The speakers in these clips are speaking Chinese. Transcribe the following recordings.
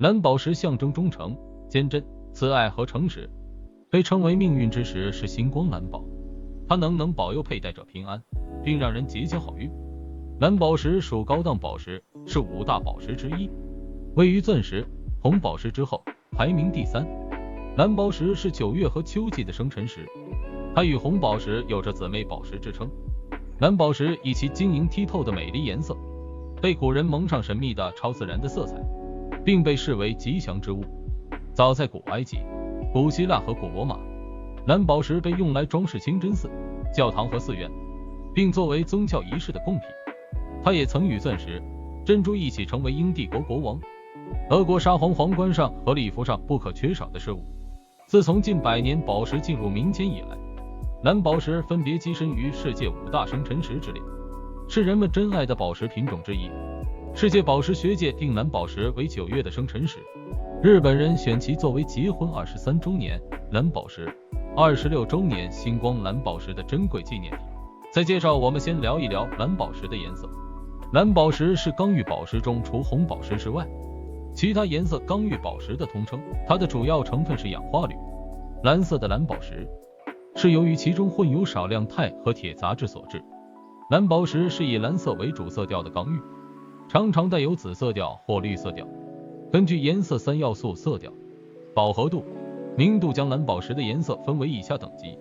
蓝宝石象征忠诚、坚贞、慈爱和诚实，被称为命运之石，是星光蓝宝，它能保佑佩戴者平安，并让人结交好运。蓝宝石属高档宝石，是5大宝石之一，位于钻石、红宝石之后，排名第3。蓝宝石是9月和秋季的生辰石，它与红宝石有着姊妹宝石之称。蓝宝石以其晶莹剔透的美丽颜色，被古人蒙上神秘的超自然的色彩，并被视为吉祥之物。早在古埃及、古希腊和古罗马，蓝宝石被用来装饰清真寺、教堂和寺院，并作为宗教仪式的贡品。它也曾与钻石、珍珠一起成为英帝国国王、俄国沙皇皇冠上和礼服上不可缺少的事物。自从近100年宝石进入民间以来，蓝宝石分别跻身于世界5大生辰石之列，是人们珍爱的宝石品种之一。世界宝石学界定蓝宝石为9月的生辰石，日本人选其作为结婚23周年蓝宝石、26周年星光蓝宝石的珍贵纪念品。在介绍我们先聊一聊蓝宝石的颜色。蓝宝石是刚玉宝石中除红宝石之外其他颜色刚玉宝石的通称，它的主要成分是氧化铝。蓝色的蓝宝石是由于其中混有少量钛和铁杂质所致。蓝宝石是以蓝色为主色调的刚玉，常常带有紫色调或绿色调。根据颜色3要素色调、饱和度、明度将蓝宝石的颜色分为以下等级。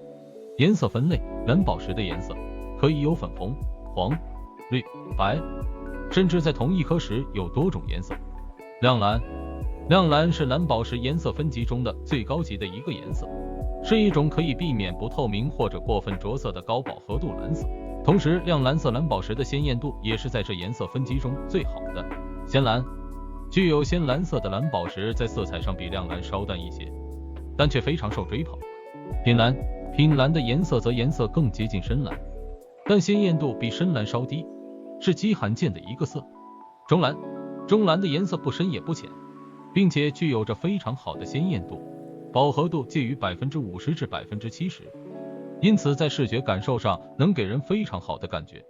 颜色分类：蓝宝石的颜色可以有粉红、黄、绿、白，甚至在同一颗石有多种颜色。亮蓝，亮蓝是蓝宝石颜色分级中的最高级的一个颜色，是一种可以避免不透明或者过分着色的高饱和度蓝色。同时，亮蓝色蓝宝石的鲜艳度也是在这颜色分级中最好的。鲜蓝，具有鲜蓝色的蓝宝石在色彩上比亮蓝稍淡一些，但却非常受追捧。品蓝，品蓝的颜色则颜色更接近深蓝，但鲜艳度比深蓝稍低，是极罕见的一个色。中蓝，中蓝的颜色不深也不浅，并且具有着非常好的鲜艳度，饱和度介于50%至70%，因此在视觉感受上能给人非常好的感觉。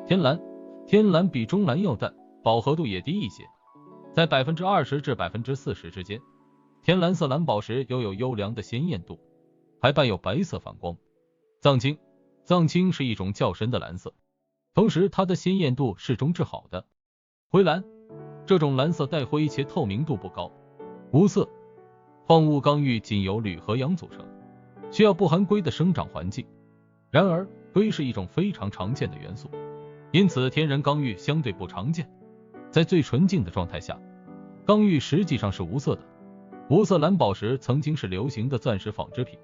天蓝，天蓝比中蓝要淡，饱和度也低一些，在20%至40%之间。天蓝色蓝宝石拥有优良的鲜艳度，还伴有白色反光。藏青，藏青是一种较深的蓝色，同时它的鲜艳度是中至好的。灰蓝，这种蓝色带灰且透明度不高，无色。矿物刚玉仅由铝和氧组成，需要不含硅的生长环境。然而，硅是一种非常常见的元素，因此天然刚玉相对不常见。在最纯净的状态下，刚玉实际上是无色的。无色蓝宝石曾经是流行的钻石纺织品，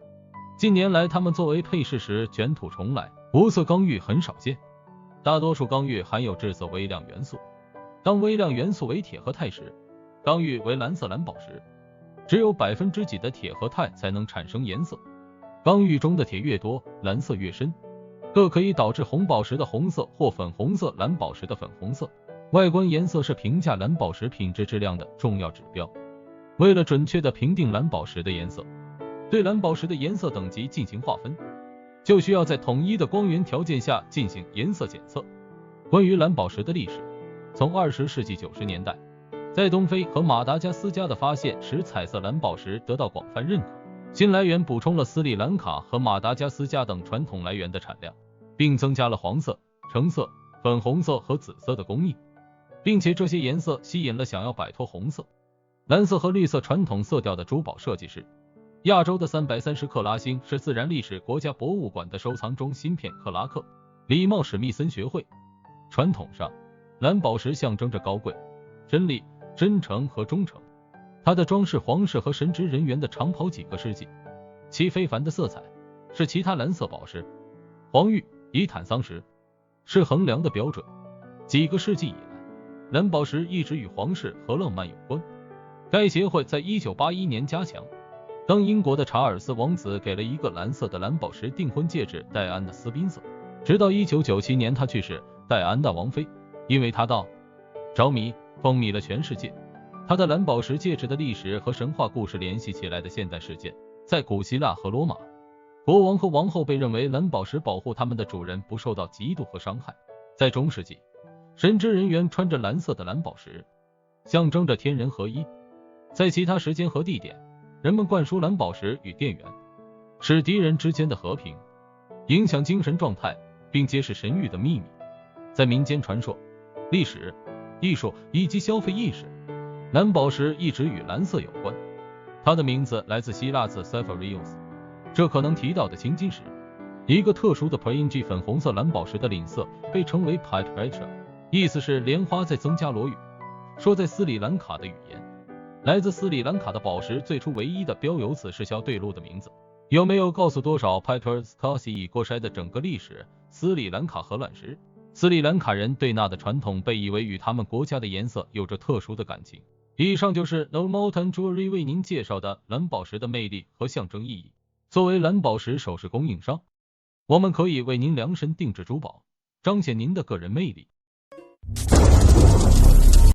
近年来它们作为配饰时卷土重来，无色刚玉很少见。大多数刚玉含有致色微量元素，当微量元素为铁和钛时，刚玉为蓝色蓝宝石。只有几% 的铁和钛才能产生颜色，刚玉中的铁越多，蓝色越深，这可以导致红宝石的红色或粉红色，蓝宝石的粉红色。外观颜色是评价蓝宝石品质质量的重要指标。为了准确地评定蓝宝石的颜色，对蓝宝石的颜色等级进行划分，就需要在统一的光源条件下进行颜色检测。关于蓝宝石的历史，从20世纪90年代，在东非和马达加斯加的发现使彩色蓝宝石得到广泛认可。新来源补充了斯里兰卡和马达加斯加等传统来源的产量，并增加了黄色、橙色、粉红色和紫色的供应，并且这些颜色吸引了想要摆脱红色、蓝色和绿色传统色调的珠宝设计师。亚洲的330克拉星是自然历史国家博物馆的收藏中芯片克拉克礼貌史密森学会。传统上，蓝宝石象征着高贵、真理、真诚和忠诚。它的装饰皇室和神职人员的长袍几个世纪，其非凡的色彩是其他蓝色宝石、黄玉、以坦桑石是衡量的标准。几个世纪以来，蓝宝石一直与皇室和浪漫有关。该协会在1981年加强，当英国的查尔斯王子给了一个蓝色的蓝宝石订婚戒指戴安的斯宾塞，直到1997年他去世，戴安娜王妃因为他到着迷风靡了全世界。他的蓝宝石戒指的历史和神话故事联系起来的现代事件，在古希腊和罗马，国王和王后被认为蓝宝石保护他们的主人不受到嫉妒和伤害。在中世纪，神职人员穿着蓝色的蓝宝石，象征着天人合一。在其他时间和地点，人们灌输蓝宝石与电源，使敌人之间的和平，影响精神状态，并揭示神域的秘密。在民间传说、历史、艺术以及消费意识，蓝宝石一直与蓝色有关。它的名字来自希腊字 Sapphirios， 这可能提到的青金石。一个特殊的 PNG 粉红色蓝宝石的吝啬被称为 Pyrrhia， 意思是莲花在增加罗语，说在斯里兰卡的语言。来自斯里兰卡的宝石最初唯一的标有此市销对路的名字。有没有告诉多少 Pyrrhia 已过筛的整个历史？斯里兰卡和卵石。斯里兰卡人对那的传统被以为与他们国家的颜色有着特殊的感情。以上就是 No Mountain Jewelry 为您介绍的蓝宝石的魅力和象征意义。作为蓝宝石首饰供应商，我们可以为您量身定制珠宝，彰显您的个人魅力。